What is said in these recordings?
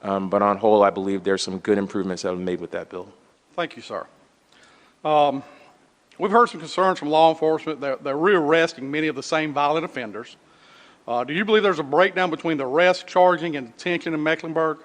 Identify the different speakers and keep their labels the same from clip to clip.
Speaker 1: But on whole, I believe there's some good improvements that have been made with that bill.
Speaker 2: Thank you, sir. We've heard some concerns from law enforcement that they're rearresting many of the same violent offenders. Do you believe there's a breakdown between the arrest, charging, and detention in Mecklenburg?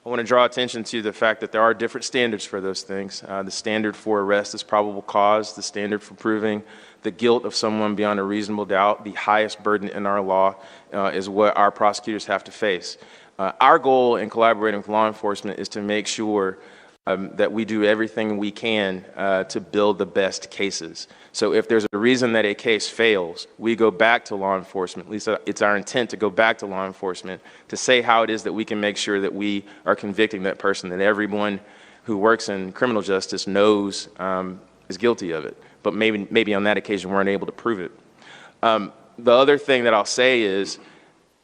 Speaker 1: I want to draw attention to the fact that there are different standards for those things. The standard for arrest is probable cause. The standard for proving the guilt of someone beyond a reasonable doubt, the highest burden in our law, is what our prosecutors have to face. Our goal in collaborating with law enforcement is to make sure that we do everything we can to build the best cases. So if there's a reason that a case fails, we go back to law enforcement. At least it's our intent to go back to law enforcement to say how it is that we can make sure that we are convicting that person, that everyone who works in criminal justice knows is guilty of it. But maybe on that occasion weren't able to prove it. The other thing that I'll say is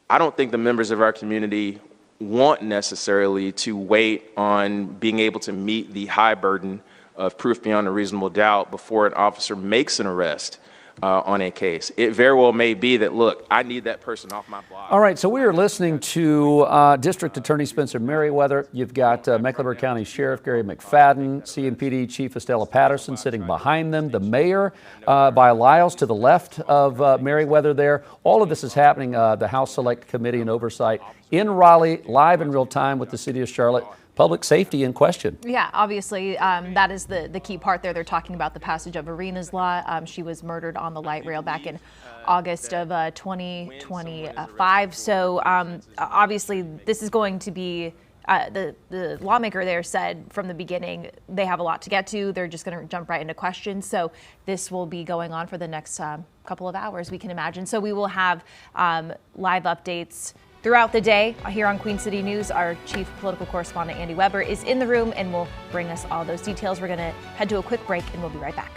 Speaker 1: I don't think the members of our community want necessarily to wait on being able to meet the high burden of proof beyond a reasonable doubt before an officer makes an arrest on a case. It very well may be that, look, I need that person off my block.
Speaker 3: All right, so we are listening to District Attorney Spencer Merriweather. You've got Mecklenburg County Sheriff Gary McFadden, CMPD Chief Estella Patterson sitting behind them, the mayor by Lyles to the left of Merriweather there. All of this is happening, the House Select Committee and Oversight in Raleigh, live in real time with the City of Charlotte. Public safety in question.
Speaker 4: Yeah, obviously, that is the key part there. They're talking about the passage of Arena's law. She was murdered on the light rail back in August of 2025. So obviously, this is going to be, the lawmaker there said from the beginning, they have a lot to get to. They're just going to jump right into questions. So this will be going on for the next couple of hours, we can imagine. So we will have live updates throughout the day here on Queen City News. Our chief political correspondent, Andy Weber, is in the room and will bring us all those details. We're going to head to a quick break and we'll be right back.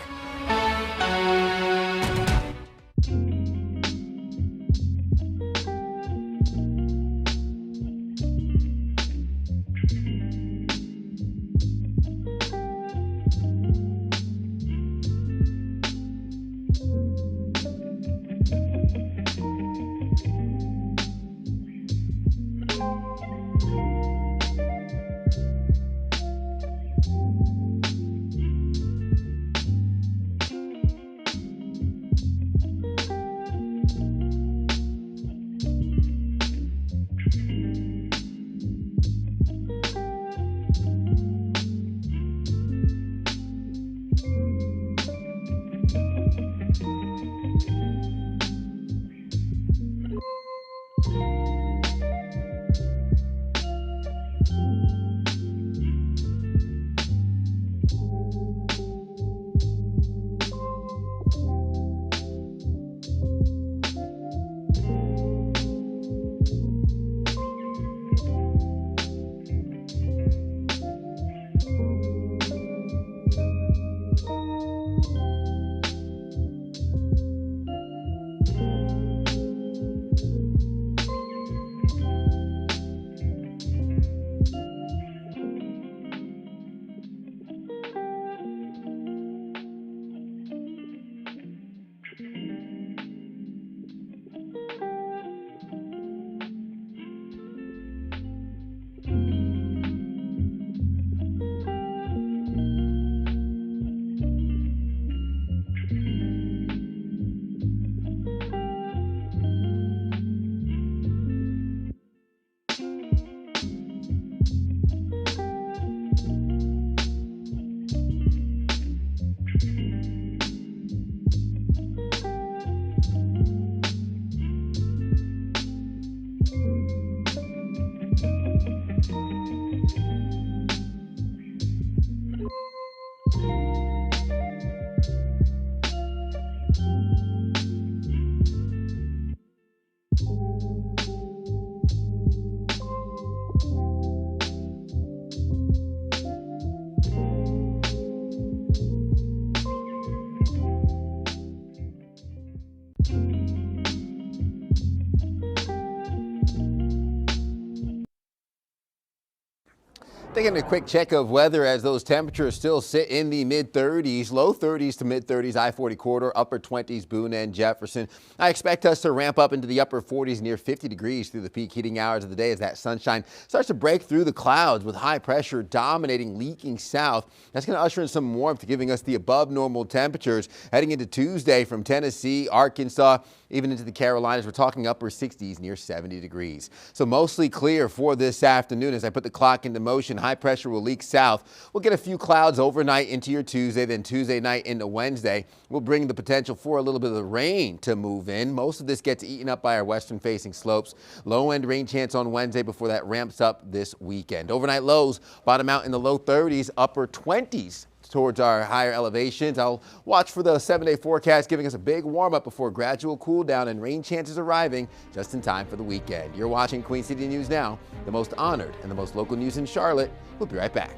Speaker 5: Taking a quick check of weather as those temperatures still sit in the mid-30s, low 30s to mid-30s, I-40 corridor, upper 20s, Boone and Jefferson. I expect us to ramp up into the upper 40s, near 50 degrees through the peak heating hours of the day as that sunshine starts to break through the clouds with high pressure dominating, leaking south. That's going to usher in some warmth, giving us the above normal temperatures heading into Tuesday from Tennessee, Arkansas, even into the Carolinas. We're talking upper 60s, near 70 degrees. So mostly clear for this afternoon. As I put the clock into motion, high pressure will leak south. We'll get a few clouds overnight into your Tuesday, then Tuesday night into Wednesday. We'll bring the potential for a little bit of the rain to move in. Most of this gets eaten up by our western facing slopes. Low end rain chance on Wednesday before that ramps up this weekend. Overnight lows bottom out in the low 30s, upper 20s. Towards our higher elevations. I'll watch for the 7-day forecast, giving us a big warm up before gradual cool down and rain chances arriving just in time for the weekend. You're watching Queen City News Now, the most honored and the most local news in Charlotte. We'll be right back.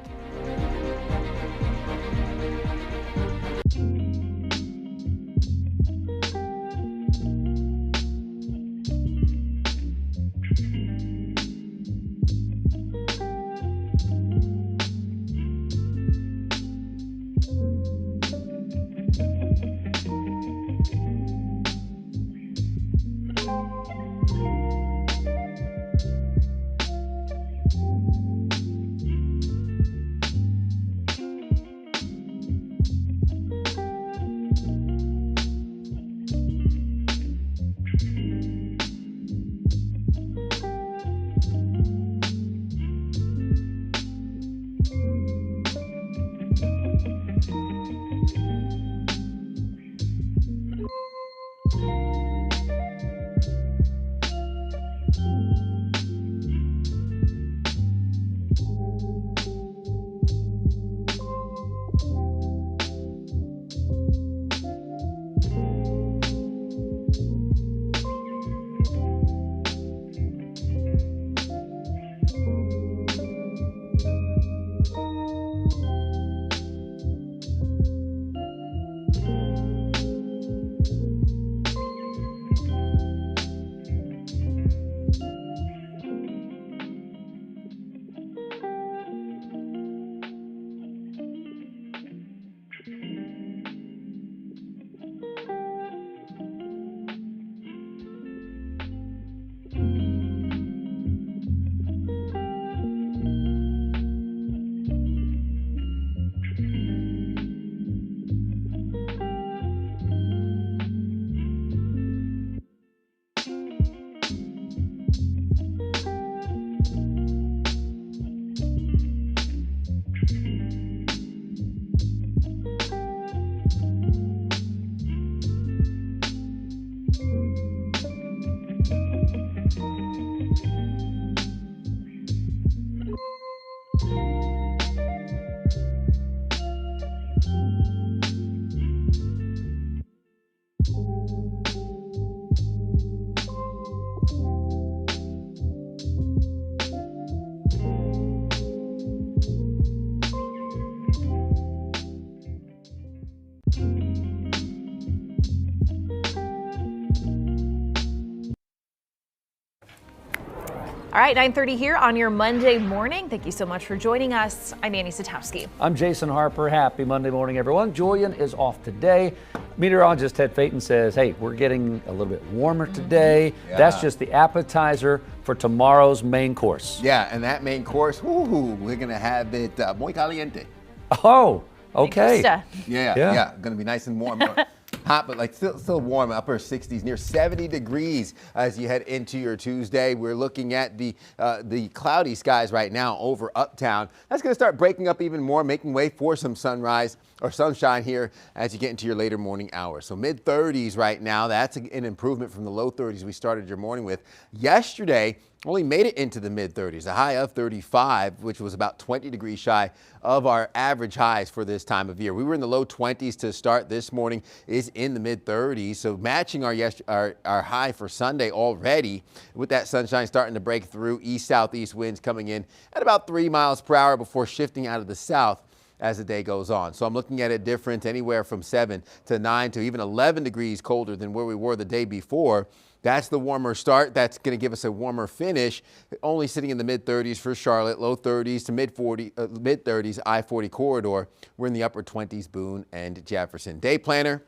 Speaker 4: All right, 9:30 here on your Monday morning. Thank you so much for joining us. I'm Annie Satowski.
Speaker 3: I'm Jason Harper. Happy Monday morning, everyone. Julian is off today. Meteorologist Ted Payton says, hey, we're getting a little bit warmer today.
Speaker 5: Yeah.
Speaker 3: That's just the appetizer for tomorrow's main course.
Speaker 5: Yeah, and that main course, we're going to have it muy caliente.
Speaker 3: Oh, okay.
Speaker 5: Yeah, going to be nice and warm. Hot, but like still warm, upper 60s, near 70 degrees as you head into your Tuesday. We're looking at the cloudy skies right now over uptown. That's going to start breaking up even more, making way for some sunrise or sunshine here as you get into your later morning hours. So mid 30s right now. That's an improvement from the low 30s we started your morning with. Yesterday, only made it into the mid 30s, a high of 35, which was about 20 degrees shy of our average highs for this time of year. We were in the low 20s to start this morning, is in the mid 30s. So matching our high for Sunday already, with that sunshine starting to break through, east-southeast winds coming in at about 3 miles per hour before shifting out of the south as the day goes on. So I'm looking at a difference anywhere from 7 to 9 to even 11 degrees colder than where we were the day before. That's the warmer start. That's going to give us a warmer finish. Only sitting in the mid-30s for Charlotte, low 30s to mid-30s I-40 corridor. We're in the upper 20s, Boone and Jefferson. Day planner.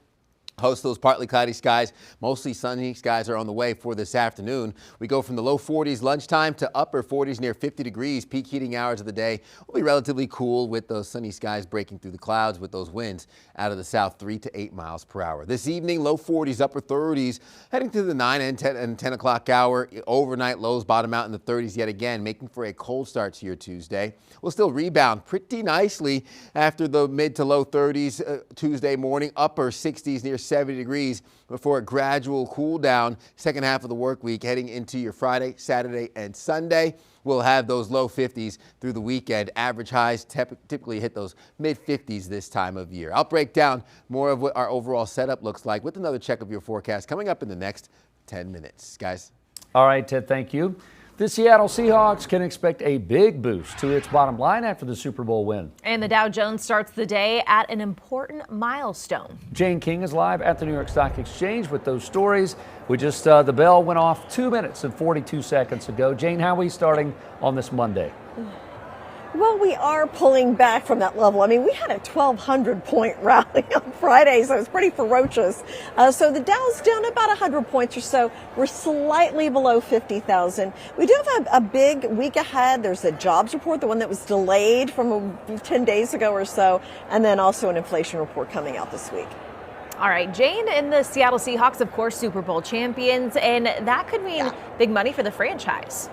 Speaker 5: Host those partly cloudy skies. Mostly sunny skies are on the way for this afternoon. We go from the low 40s lunchtime to upper 40s near 50 degrees. Peak heating hours of the day will be relatively cool with those sunny skies breaking through the clouds with those winds out of the south 3 to 8 miles per hour. This evening, low 40s, upper 30s, heading to the 9 and 10 o'clock hour. Overnight lows bottom out in the 30s yet again, making for a cold start to your Tuesday. We'll still rebound pretty nicely after the mid to low 30s Tuesday morning, upper 60s near 70 degrees before a gradual cool down second half of the work week heading into your Friday, Saturday, and Sunday. We'll have those low 50s through the weekend. Average highs typically hit those mid 50s this time of year. I'll break down more of what our overall setup looks like with another check of your forecast coming up in the next 10 minutes. Guys.
Speaker 3: All right, Ted, thank you. The Seattle Seahawks can expect a big boost to its bottom line after the Super Bowl win.
Speaker 4: And the Dow Jones starts the day at an important milestone.
Speaker 3: Jane King is live at the New York Stock Exchange with those stories. The bell went off 2 minutes and 42 seconds ago. Jane, how are we starting on this Monday?
Speaker 6: Well, we are pulling back from that level. I mean, we had a 1,200-point rally on Friday, so it was pretty ferocious. So the Dow's down about 100 points or so. We're slightly below 50,000. We do have a big week ahead. There's a jobs report, the one that was delayed from 10 days ago or so, and then also an inflation report coming out this week.
Speaker 4: All right, Jane, and the Seattle Seahawks, of course, Super Bowl champions, and that could mean big money for the franchise.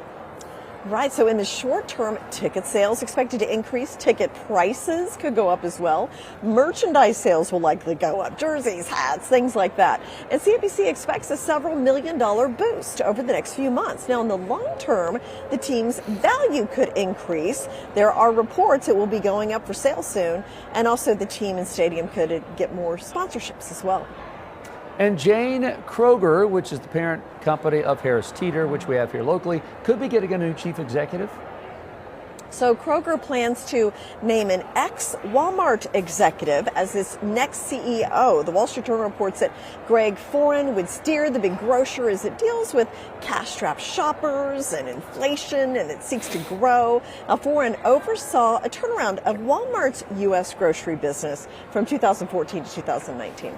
Speaker 6: Right, so in the short term, ticket sales expected to increase. Ticket prices could go up as well. Merchandise sales will likely go up. Jerseys, hats, things like that. And CNBC expects a several million-dollar boost over the next few months. Now, in the long term, the team's value could increase. There are reports it will be going up for sale soon. And also the team and stadium could get more sponsorships as well.
Speaker 3: And Jane, Kroger, which is the parent company of Harris Teeter, which we have here locally, could be getting a new chief executive.
Speaker 6: So Kroger plans to name an ex-Walmart executive as its next CEO. The Wall Street Journal reports that Greg Foran would steer the big grocer as it deals with cash-strapped shoppers and inflation, and it seeks to grow. Foran oversaw a turnaround of Walmart's U.S. grocery business from 2014 to 2019.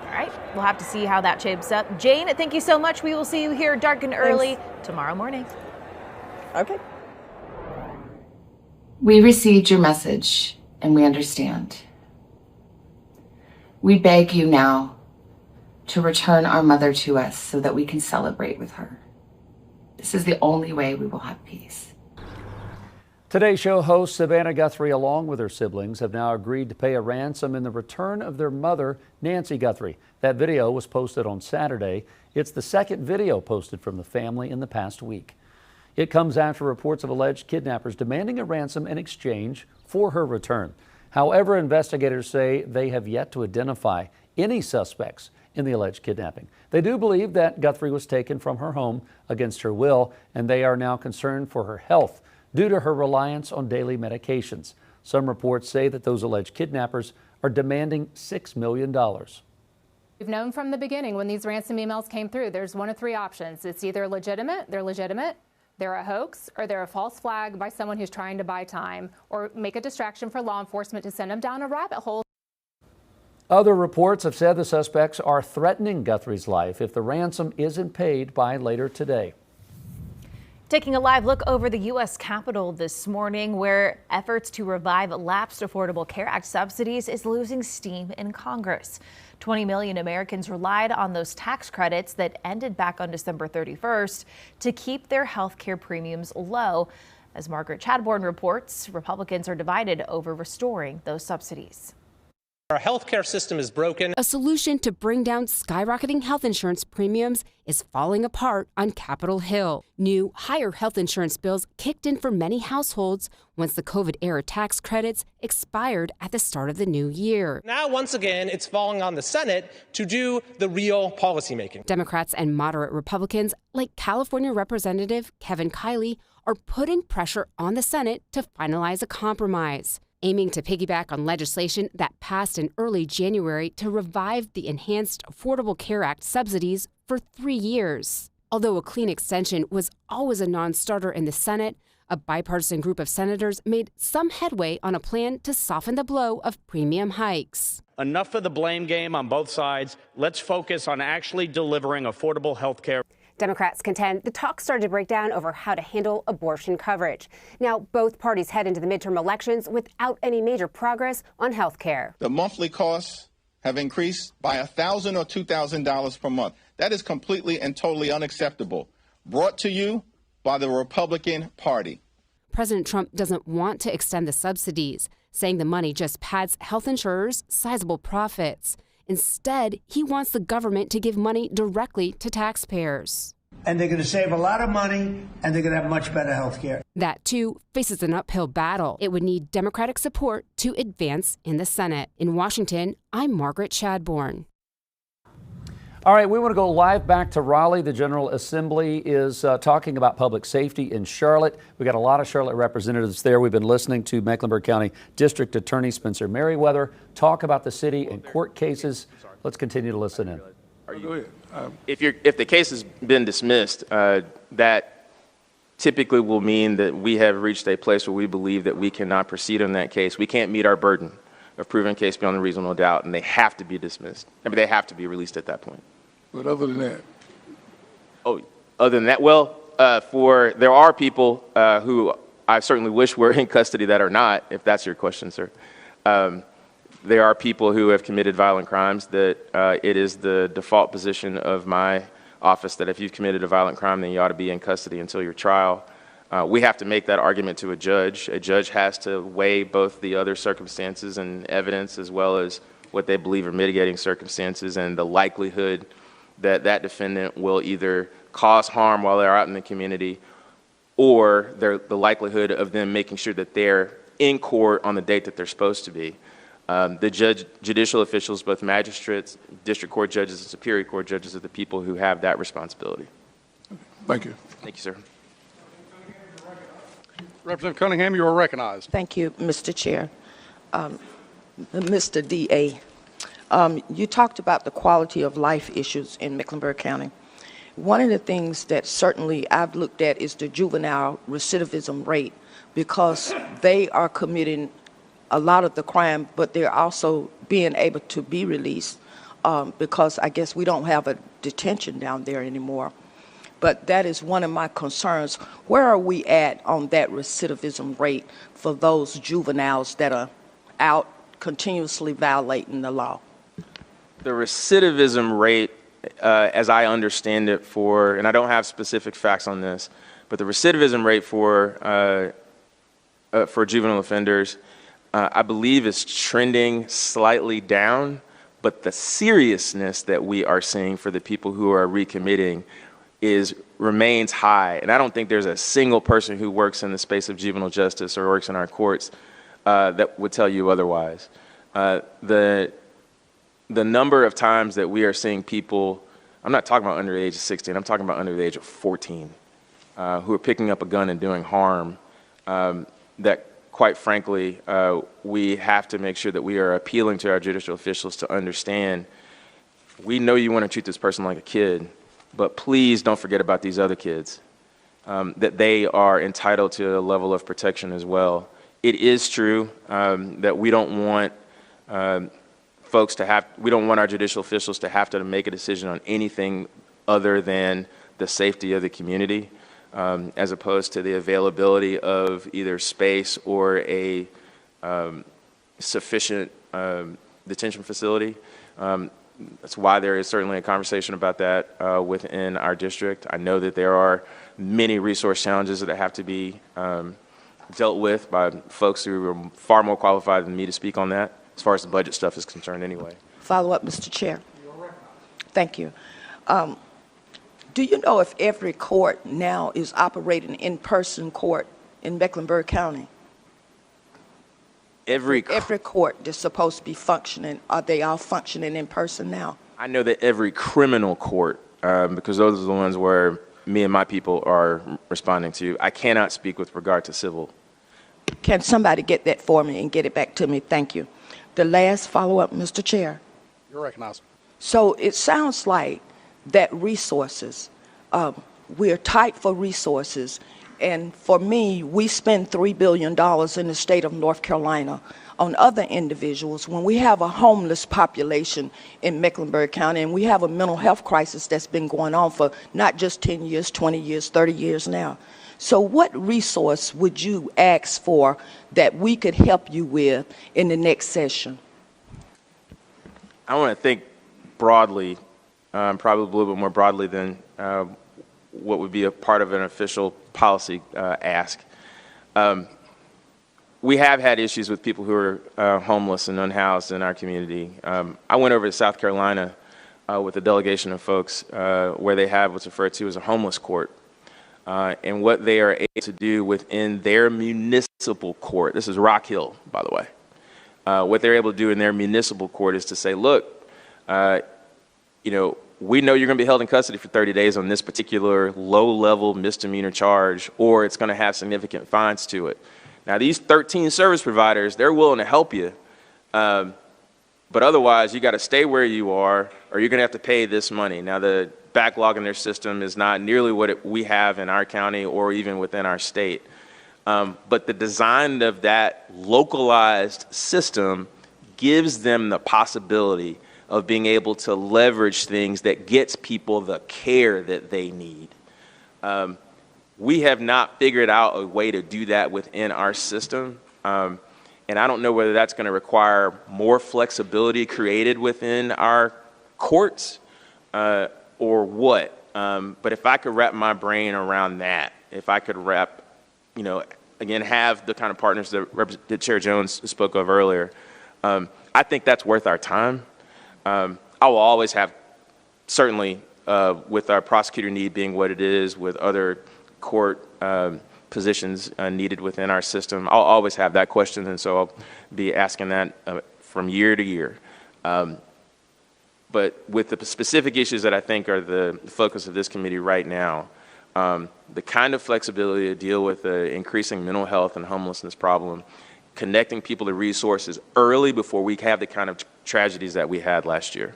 Speaker 4: All right, we'll have to see how that shapes up. Jane, thank you so much. We will see you here dark and early tomorrow morning.
Speaker 6: Okay.
Speaker 7: We received your message and we understand. We beg you now to return our mother to us so that we can celebrate with her. This is the only way we will have peace.
Speaker 3: Today's show host Savannah Guthrie, along with her siblings, have now agreed to pay a ransom in the return of their mother, Nancy Guthrie. That video was posted on Saturday. It's the second video posted from the family in the past week. It comes after reports of alleged kidnappers demanding a ransom in exchange for her return. However, investigators say they have yet to identify any suspects in the alleged kidnapping. They do believe that Guthrie was taken from her home against her will, and they are now concerned for her health due to her reliance on daily medications. Some reports say that those alleged kidnappers are demanding $6 million.
Speaker 8: We've known from the beginning when these ransom emails came through, there's one of three options. It's either they're legitimate, they're a hoax, or they're a false flag by someone who's trying to buy time or make a distraction for law enforcement to send them down a rabbit hole.
Speaker 3: Other reports have said the suspects are threatening Guthrie's life if the ransom isn't paid by later today.
Speaker 4: Taking a live look over the U.S. Capitol this morning, where efforts to revive lapsed Affordable Care Act subsidies is losing steam in Congress. 20 million Americans relied on those tax credits that ended back on December 31st to keep their health care premiums low. As Margaret Chadbourne reports, Republicans are divided over restoring those subsidies.
Speaker 9: Our healthcare system is broken.
Speaker 10: A solution to bring down skyrocketing health insurance premiums is falling apart on Capitol Hill. New, higher health insurance bills kicked in for many households once the COVID-era tax credits expired at the start of the new year.
Speaker 9: Now, once again, it's falling on the Senate to do the real policymaking.
Speaker 10: Democrats and moderate Republicans, like California Representative Kevin Kiley, are putting pressure on the Senate to finalize a compromise. aiming to piggyback on legislation that passed in early January to revive the Enhanced Affordable Care Act subsidies for 3 years. Although a clean extension was always a non-starter in the Senate, a bipartisan group of senators made some headway on a plan to soften the blow of premium hikes.
Speaker 11: Enough of the blame game on both sides. Let's focus on actually delivering affordable health care.
Speaker 12: Democrats contend the talks started to break down over how to handle abortion coverage. Now, both parties head into the midterm elections without any major progress on health care.
Speaker 13: The monthly costs have increased by $1,000 or $2,000 per month. That is completely and totally unacceptable. Brought to you by the Republican Party.
Speaker 10: President Trump doesn't want to extend the subsidies, saying the money just pads health insurers' sizable profits. Instead, he wants the government to give money directly to taxpayers.
Speaker 14: And they're going to save a lot of money, and they're going to have much better health care.
Speaker 10: That, too, faces an uphill battle. It would need Democratic support to advance in the Senate. In Washington, I'm Margaret Chadbourne.
Speaker 3: All right, we want to go live back to Raleigh. The General Assembly is talking about public safety in Charlotte. We got a lot of Charlotte representatives there. We've been listening to Mecklenburg County District Attorney Spencer Merriweather talk about the city and court cases. Let's continue to listen in.
Speaker 1: If the case has been dismissed, that typically will mean that we have reached a place where we believe that we cannot proceed on that case. We can't meet our burden of proving a case beyond a reasonable doubt, and they have to be dismissed. I mean, they have to be released at that point.
Speaker 15: But other than that?
Speaker 1: Oh, other than that, well, there are people who I certainly wish were in custody that are not, if that's your question, sir. There are people who have committed violent crimes that it is the default position of my office that if you've committed a violent crime, then you ought to be in custody until your trial. We have to make that argument to a judge. A judge has to weigh both the other circumstances and evidence as well as what they believe are mitigating circumstances and the likelihood that that defendant will either cause harm while they're out in the community or the likelihood of them making sure that they're in court on the date that they're supposed to be. The judicial officials, both magistrates, district court judges, and superior court judges are the people who have that responsibility.
Speaker 15: Thank you.
Speaker 1: Thank you, sir.
Speaker 2: Representative Cunningham, you are recognized.
Speaker 16: Thank you, Mr. Chair. Mr. DA, you talked about the quality of life issues in Mecklenburg County. One of the things that certainly I've looked at is the juvenile recidivism rate, because they are committing a lot of the crime, but they're also being able to be released because I guess we don't have a detention down there anymore. But that is one of my concerns. Where are we at on that recidivism rate for those juveniles that are out continuously violating the law?
Speaker 1: The recidivism rate, as I understand it and I don't have specific facts on this, but the recidivism rate for juvenile offenders, I believe is trending slightly down, but the seriousness that we are seeing for the people who are recommitting remains high. And I don't think there's a single person who works in the space of juvenile justice or works in our courts that would tell you otherwise. The number of times that we are seeing people, I'm not talking about under the age of 16, I'm talking about under the age of 14, who are picking up a gun and doing harm, that quite frankly, we have to make sure that we are appealing to our judicial officials to understand, we know you want to treat this person like a kid, but please don't forget about these other kids, that they are entitled to a level of protection as well. It is true that we don't want we don't want our judicial officials to have to make a decision on anything other than the safety of the community, as opposed to the availability of either space or a sufficient detention facility. That's why there is certainly a conversation about that within our district. I know that there are many resource challenges that have to be dealt with by folks who are far more qualified than me to speak on that, as far as the budget stuff is concerned anyway.
Speaker 16: Follow up, Mr. Chair. Thank you. Do you know if every court now is operating in-person court in Mecklenburg County? Every court that's supposed to be functioning, are they all functioning in person now?
Speaker 1: I know that every criminal court, because those are the ones where me and my people are responding to. I cannot speak with regard to civil.
Speaker 16: Can somebody get that for me and get it back to me? Thank you. The last follow-up, Mr. Chair.
Speaker 2: You're recognized.
Speaker 16: So it sounds like that resources, we're tight for resources. And for me, we spend $3 billion in the state of North Carolina on other individuals when we have a homeless population in Mecklenburg County, and we have a mental health crisis that's been going on for not just 10 years, 20 years, 30 years now. So what resource would you ask for that we could help you with in the next session?
Speaker 1: I want to think broadly, probably a little bit more broadly than what would be a part of an official policy ask. We have had issues with people who are homeless and unhoused in our community. I went over to South Carolina with a delegation of folks where they have what's referred to as a homeless court. And what they are able to do within their municipal court, this is Rock Hill, by the way, what they're able to do in their municipal court is to say, look, we know you're going to be held in custody for 30 days on this particular low-level misdemeanor charge, or it's going to have significant fines to it. Now, these 13 service providers, they're willing to help you, but otherwise, you got to stay where you are, or you're going to have to pay this money. Now, the backlog in their system is not nearly what we have in our county or even within our state. But the design of that localized system gives them the possibility of being able to leverage things that gets people the care that they need. We have not figured out a way to do that within our system. And I don't know whether that's going to require more flexibility created within our courts or what. But if I could wrap my brain around that, if I could wrap, again, have the kind of partners that Chair Jones spoke of earlier, I think that's worth our time. I will always have, certainly with our prosecutor need being what it is, with other court positions needed within our system, I'll always have that question, and so I'll be asking that from year to year. But with the specific issues that I think are the focus of this committee right now, the kind of flexibility to deal with the increasing mental health and homelessness problem, connecting people to resources early before we have the kind of tragedies that we had last year.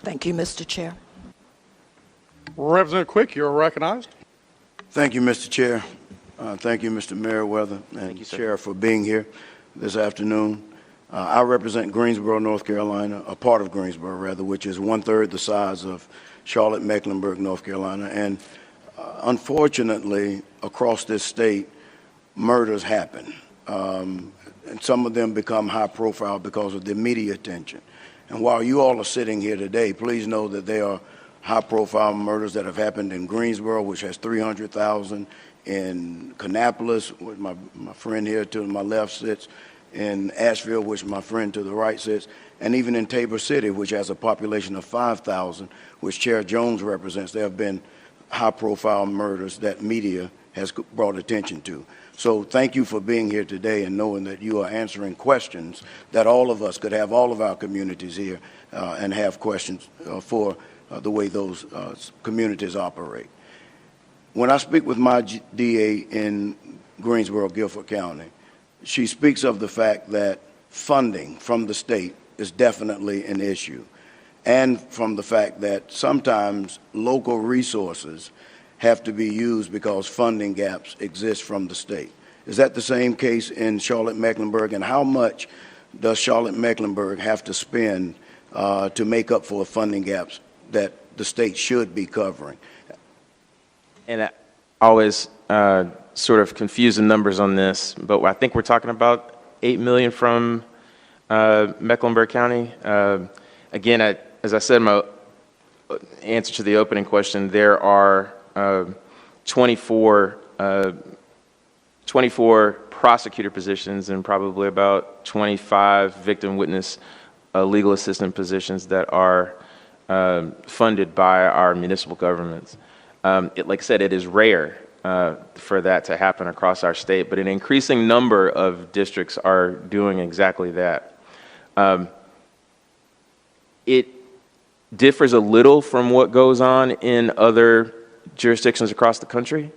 Speaker 16: Thank you, Mr. Chair.
Speaker 2: Representative Quick, you're recognized.
Speaker 17: Thank you, Mr. Chair. Thank you, Mr. Merriweather and Chair, for being here this afternoon. I represent Greensboro, North Carolina, a part of Greensboro, rather, which is 1/3 the size of Charlotte, Mecklenburg, North Carolina. And unfortunately, across this state, murders happen. And some of them become high profile because of the media attention. And while you all are sitting here today, please know that there are high profile murders that have happened in Greensboro, which has 300,000, in Kannapolis, where my friend here to my left sits, in Asheville, which my friend to the right sits, and even in Tabor City, which has a population of 5,000, which Chair Jones represents. There have been high profile murders that media has brought attention to. So thank you for being here today and knowing that you are answering questions that all of us could have, all of our communities here, and have questions for the way those communities operate. When I speak with my DA in Greensboro, Guilford County, she speaks of the fact that funding from the state is definitely an issue, and from the fact that sometimes local resources have to be used because funding gaps exist from the state. Is that the same case in Charlotte-Mecklenburg, and how much does Charlotte-Mecklenburg have to spend to make up for funding gaps that the state should be covering?
Speaker 1: And I always sort of confuse the numbers on this, but I think we're talking about $8 million from Mecklenburg County. Again, as I said in my answer to the opening question, there are 24 prosecutor positions and probably about 25 victim witness legal assistant positions that are funded by our municipal governments. Like I said, it is rare for that to happen across our state, but an increasing number of districts are doing exactly that. It differs a little from what goes on in other jurisdictions across the country.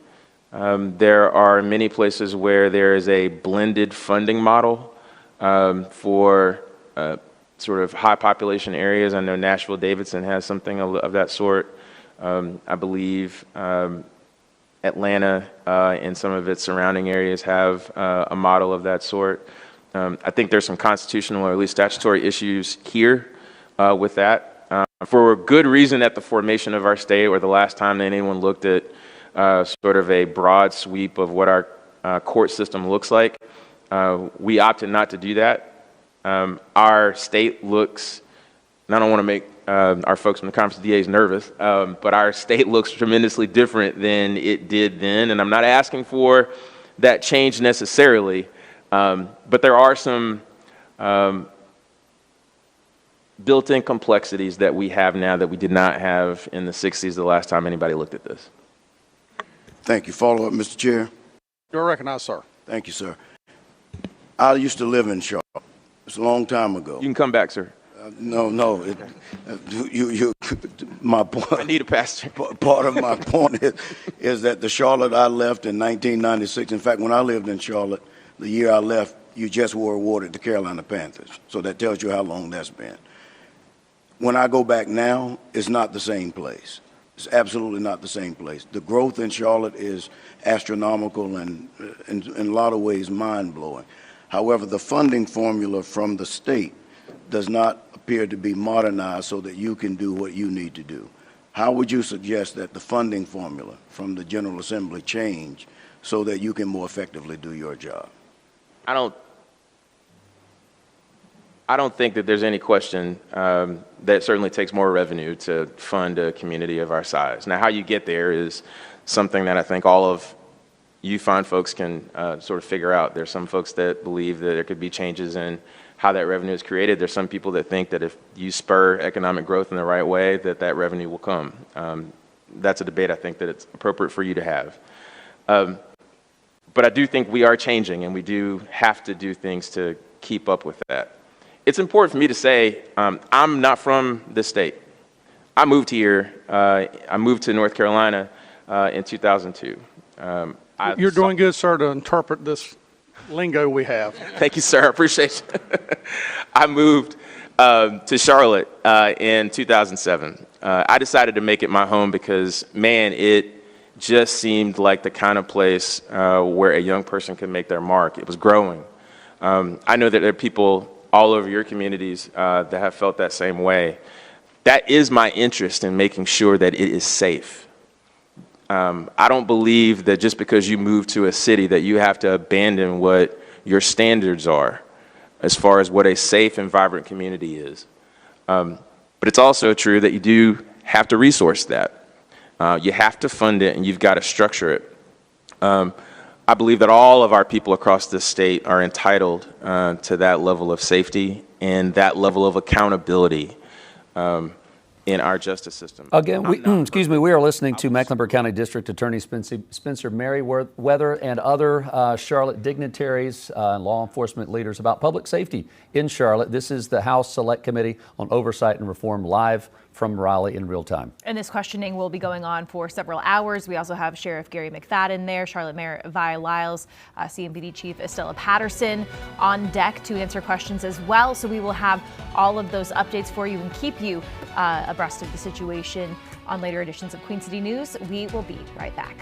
Speaker 1: There are many places where there is a blended funding model for sort of high population areas. I know Nashville-Davidson has something of that sort. I believe Atlanta and some of its surrounding areas have a model of that sort. I think there's some constitutional or at least statutory issues here with that. For good reason at the formation of our state, or the last time that anyone looked at sort of a broad sweep of what our court system looks like, we opted not to do that. Our state looks, and I don't want to make our folks from the Conference of DAs nervous, but our state looks tremendously different than it did then, and I'm not asking for that change necessarily, but there are some built-in complexities that we have now that we did not have in the 60s the last time anybody looked at this.
Speaker 17: Thank you. Follow up, Mr. Chair.
Speaker 2: You're recognized, sir.
Speaker 17: Thank you, sir. I used to live in Charlotte. It's a long time ago.
Speaker 1: You can come back, sir.
Speaker 17: No. My point.
Speaker 1: I need a pastor.
Speaker 17: Part of my point is that the Charlotte I left in 1996. In fact, when I lived in Charlotte, the year I left, you just were awarded the Carolina Panthers. So that tells you how long that's been. When I go back now, it's not the same place. It's absolutely not the same place. The growth in Charlotte is astronomical and in a lot of ways mind-blowing. However, the funding formula from the state does not appear to be modernized so that you can do what you need to do. How would you suggest that the funding formula from the General Assembly change so that you can more effectively do your job?
Speaker 1: I don't think that there's any question that certainly takes more revenue to fund a community of our size. Now, how you get there is something that I think all of you fine folks can sort of figure out. There's some folks that believe that there could be changes in how that revenue is created. There's some people that think that if you spur economic growth in the right way, that revenue will come. That's a debate I think that it's appropriate for you to have. But I do think we are changing, and we do have to do things to keep up with that. It's important for me to say I'm not from this state. I moved here. I moved to North Carolina in 2002.
Speaker 2: You're doing good, sir, to interpret this lingo we have.
Speaker 1: Thank you, sir. I appreciate you. I moved to Charlotte in 2007. I decided to make it my home because, man, it just seemed like the kind of place where a young person could make their mark. It was growing. I know that there are people all over your communities that have felt that same way. That is my interest in making sure that it is safe. I don't believe that just because you move to a city that you have to abandon what your standards are as far as what a safe and vibrant community is. But it's also true that you do have to resource that. You have to fund it, and you've got to structure it. I believe that all of our people across this state are entitled to that level of safety and that level of accountability in our justice system.
Speaker 3: Again, we are listening to Mecklenburg County District Attorney Spencer Merriweather and other Charlotte dignitaries and law enforcement leaders about public safety in Charlotte. This is the House Select Committee on Oversight and Reform, live from Raleigh in real time.
Speaker 4: And this questioning will be going on for several hours. We also have Sheriff Gary McFadden there, Charlotte Mayor Vi Lyles, CMPD Chief Estella Patterson on deck to answer questions as well. So we will have all of those updates for you and keep you abreast of the situation on later editions of Queen City News. We will be right back.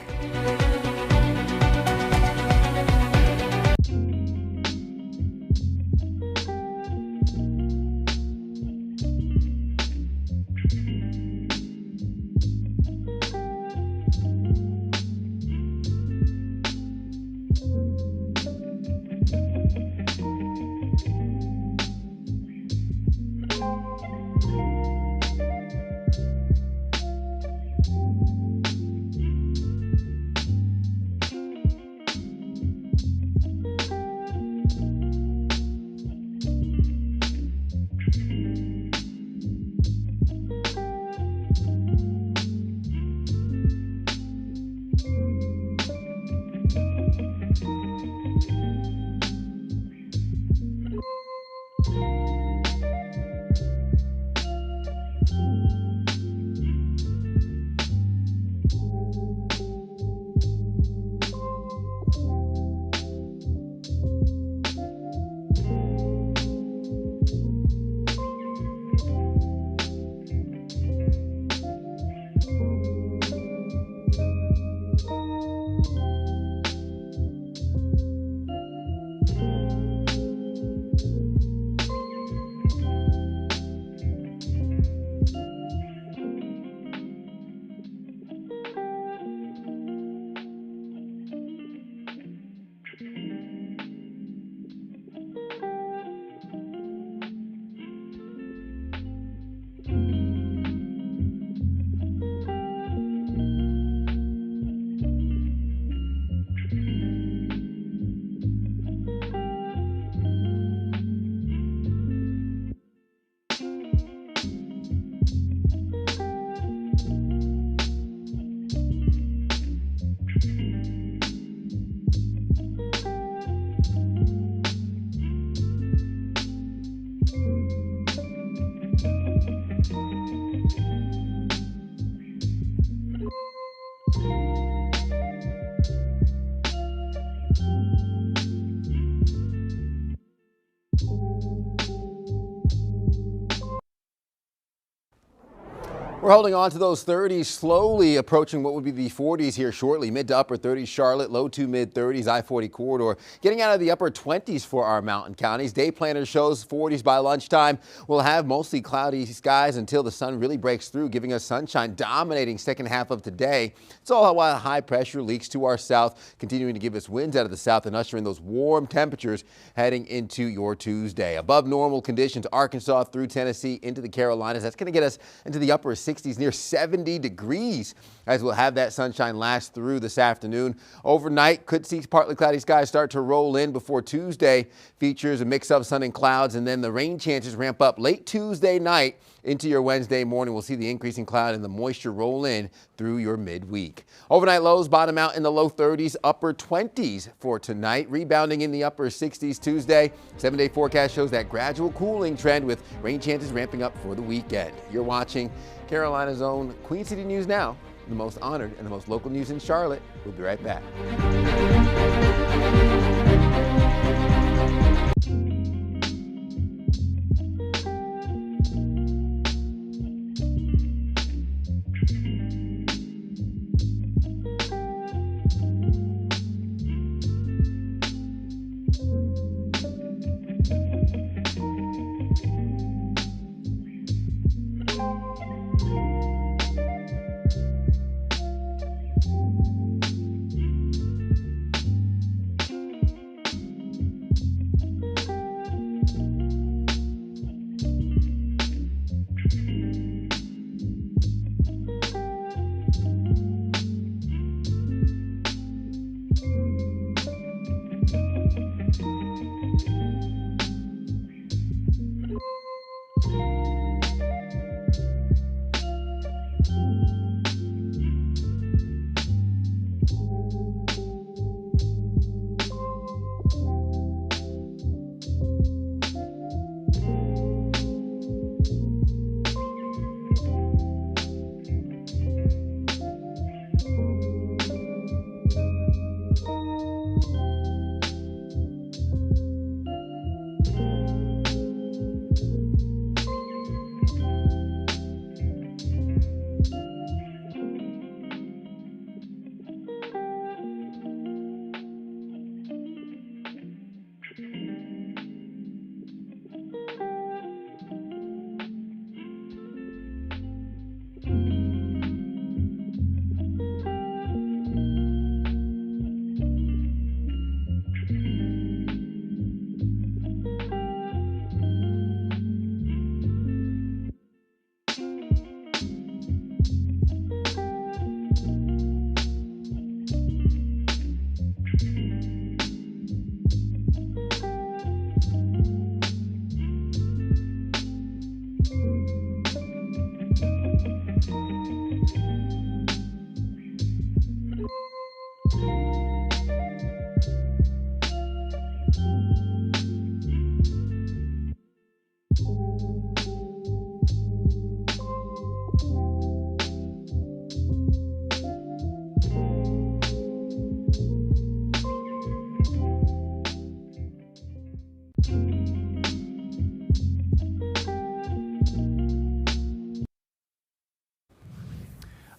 Speaker 5: We're holding on to those 30s, slowly approaching what would be the 40s here shortly. Mid to upper 30s, Charlotte, low to mid 30s, I-40 corridor. Getting out of the upper 20s for our mountain counties. Day planner shows 40s by lunchtime. We'll have mostly cloudy skies until the sun really breaks through, giving us sunshine dominating second half of today. It's all while high pressure leaks to our south, continuing to give us winds out of the south and ushering those warm temperatures heading into your Tuesday. Above normal conditions, Arkansas through Tennessee into the Carolinas. That's going to get us into the upper 60s, near 70 degrees, as we'll have that sunshine last through this afternoon. Overnight, could see partly cloudy skies start to roll in before Tuesday features a mix of sun and clouds, and then the rain chances ramp up late Tuesday night into your Wednesday morning. We'll see the increasing cloud and the moisture roll in through your midweek. Overnight lows bottom out in the low 30s, upper 20s for tonight, rebounding in the upper 60s Tuesday. 7-day forecast shows that gradual cooling trend with rain chances ramping up for the weekend. You're watching Carolina's own Queen City News Now, the most honored and the most local news in Charlotte. We'll be right back.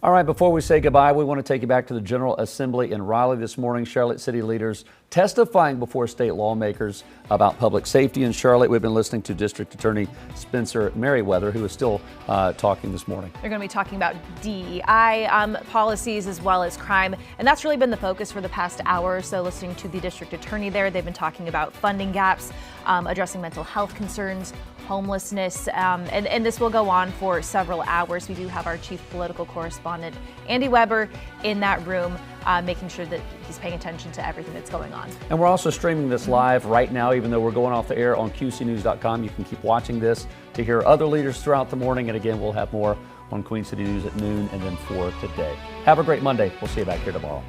Speaker 3: All right, before we say goodbye, we want to take you back to the General Assembly in Raleigh this morning. Charlotte City leaders testifying before state lawmakers about public safety in Charlotte. We've been listening to District Attorney Spencer Merriweather, who is still talking this morning.
Speaker 4: They're going to be talking about DEI policies as well as crime, and that's really been the focus for the past hour or so, listening to the district attorney there. They've been talking about funding gaps, addressing mental health concerns, homelessness, and this will go on for several hours. We do have our chief political correspondent, Andy Weber, in that room, making sure that he's paying attention to everything that's going on.
Speaker 3: And we're also streaming this live right now, even though we're going off the air on QCnews.com. You can keep watching this to hear other leaders throughout the morning. And again, we'll have more on Queen City News at noon and then 4 today. Have a great Monday. We'll see you back here tomorrow.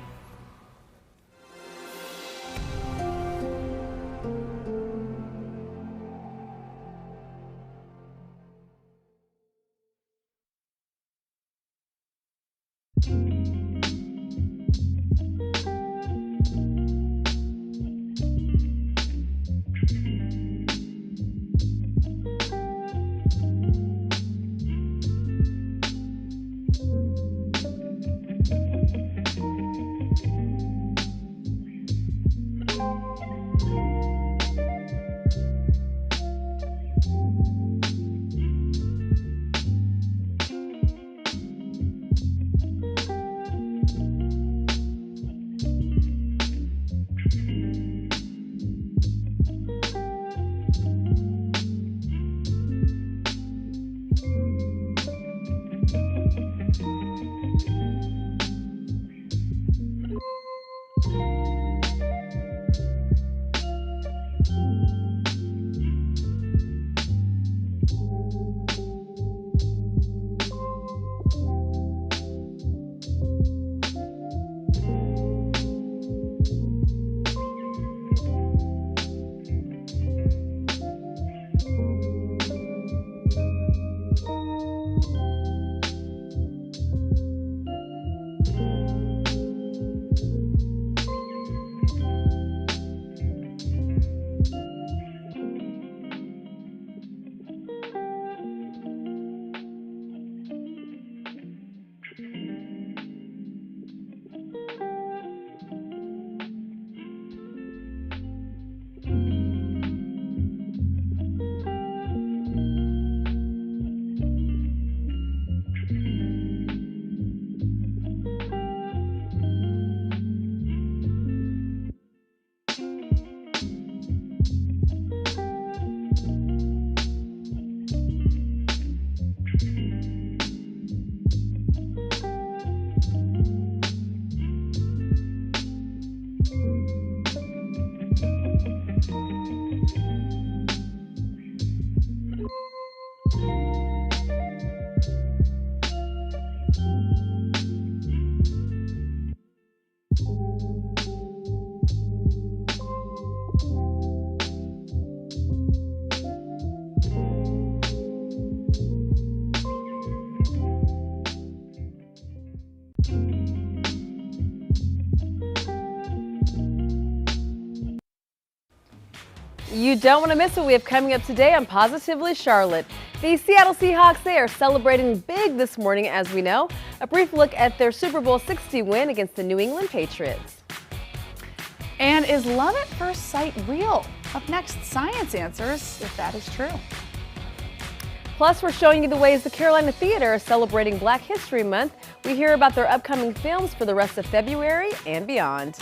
Speaker 18: You don't want to miss what we have coming up today on Positively Charlotte. The Seattle Seahawks, they are celebrating big this morning, as we know. A brief look at their Super Bowl 60 win against the New England Patriots.
Speaker 19: And is love at first sight real? Up next, science answers if that is true.
Speaker 18: Plus, we're showing you the ways the Carolina Theater is celebrating Black History Month. We hear about their upcoming films for the rest of February and beyond.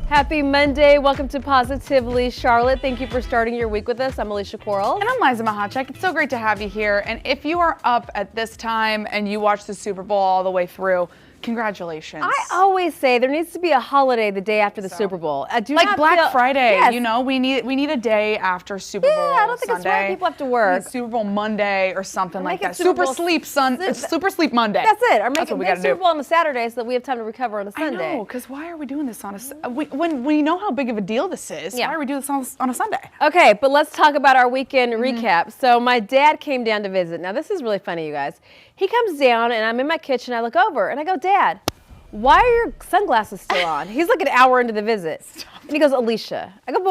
Speaker 18: Happy Monday. Welcome to Positively Charlotte. Thank you for starting your week with us. I'm Alicia Quarles.
Speaker 19: And I'm Liza Mahacek. It's so great to have you here. And if you are up at this time and you watch the Super Bowl all the way through, congratulations.
Speaker 18: I always say there needs to be a holiday the day after the Super Bowl.
Speaker 19: Like Black Friday, you know, we need a day after Super Bowl.
Speaker 18: Yeah, I don't think
Speaker 19: Sunday.
Speaker 18: it's right. People have to work.
Speaker 19: Super Bowl Monday or something like that.
Speaker 18: Super
Speaker 19: Sleep Monday.
Speaker 18: That's it. Or make
Speaker 19: That's what we
Speaker 18: it
Speaker 19: gotta
Speaker 18: Super
Speaker 19: do.
Speaker 18: Bowl on a Saturday so that we have time to recover on a Sunday.
Speaker 19: I know, because why are we doing this on a when we know how big of a deal this is?
Speaker 18: Yeah.
Speaker 19: Why are we doing this on a Sunday?
Speaker 18: Okay, but let's talk about our weekend recap. So my dad came down to visit. Now this is really funny, you guys. He comes down and I'm in my kitchen. I look over and I go, Dad, why are your sunglasses still on? He's like an hour into the visit. And he goes, Alicia. I go, but